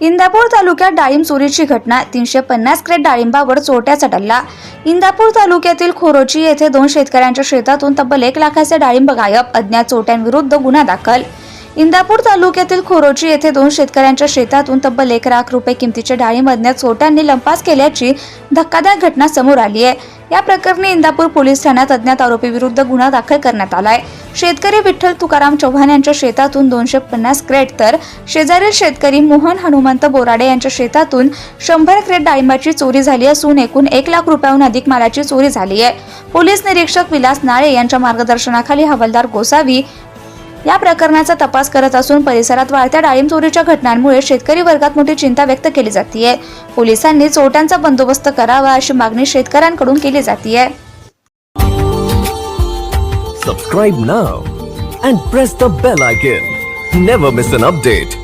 इंदापूर तालुक्यात डाळिंब चोरीची घटना. 350 क्रेट डाळिंबावर चोरट्याचा डल्ला. इंदापूर तालुक्यातील खोरोची येथे 2 शेतकऱ्यांच्या शेतातून तब्बल 1 लाखाचे डाळिंब गायब. अज्ञात चोरट्यांविरुद्ध गुन्हा दाखल. इंदापूर तालुक्यातील खोरोची येथे 2 शेतकऱ्यांच्या शेतातून तब्बल 1 लाख रुपये किमतीचे डाळिंब अज्ञात चोरट्यांनी लंपास केल्याची धक्कादायक घटना समोर आली आहे. या प्रकरणी इंदापूर पोलीस ठाण्यात अज्ञात आरोपीविरुद्ध गुन्हा दाखल करण्यात आलाय. शेतकरी विठ्ठल तुकाराम चव्हाण यांच्या शेतातून 250 क्रेट तर शेजारील शेतकरी मोहन हनुमंत बोराडे यांच्या शेतातून 100 क्रेट डाळिंबाची चोरी झाली असून एकूण 1 लाख रुपयांहून अधिक मालाची चोरी झाली आहे. पोलीस निरीक्षक विलास नाळे यांच्या मार्गदर्शनाखाली हवालदार गोसावी या प्रकरणाचा तपास करत असून परिसरात वाढत्या डाळिंब चोरीच्या घटनांमुळे शेतकरी वर्गात मोठी चिंता व्यक्त केली जाते. पोलिसांनी चोरट्यांचा बंदोबस्त करावा अशी मागणी शेतकऱ्यांकडून केली जाते. Subscribe now and press the bell icon. Never miss an update.